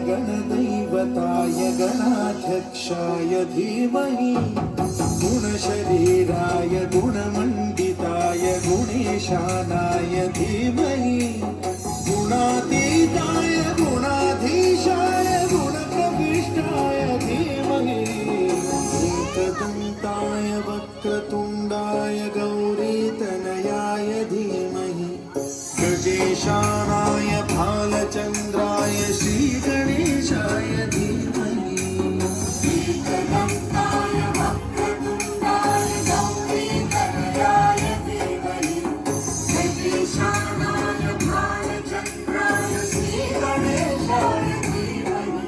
गणदैवताय गणाध्यक्षाय धीमहि गुणशरीराय गुणमण्डिताय गुणेशानाय धीमहि गुणातीताय गुणाधीशाय गुणप्रविष्टाय धीमहि एकदन्ताय वक्रतुण्डाय गौरीतनयाय धीमहि गजेशानाय भालचन्द्राय श्रीगणेशाय धीमहि एकदन्ताय वक्रतुण्डाय गौरीतनयाय धीमहि गजेशानाय भालचन्द्राय श्रीगणेशाय धीमहि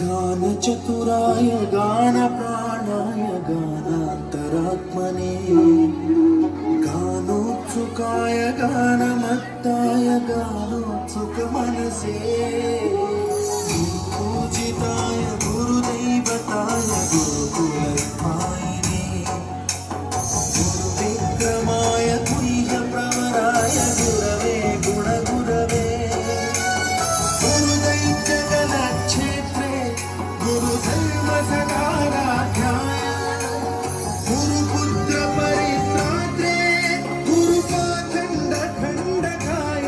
गानचतुराय गानप्राणाय गानान्तरात्मने गानोत्सुकाय गानमत्ताय गानोत्सुकमनसे पूजिताय गुरुदैवताय गुरुकुलस्थायिने गुरुविक्रमाय तुल्यप्रवराय गुरवे गुणगुरवे गुरुदैत्यगणक्षेत्रे गुरुधर्मसदाराध्याय गुरुपुत्रपरित्रात्रे गुरुपाखण्डखण्डकाय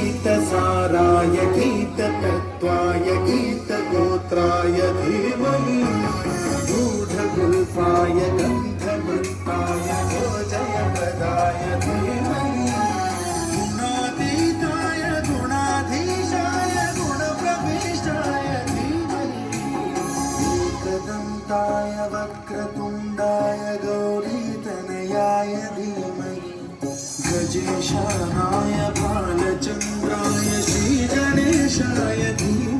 गीतसाराय गीततत्त्वाय गीतगोत्राय धीमहि गूढगुल्फाय गन्धमन्ताय भोजयप्रदाय धीमहि गुणातीताय गुणाधीशाय गुणप्रविष्टाय धीमहि एकदन्ताय वक्रतुण्डाय गौरीतनयाय धीमहि गजेशानाय भालचन्द्राय श्रीगणेशाय धीमहि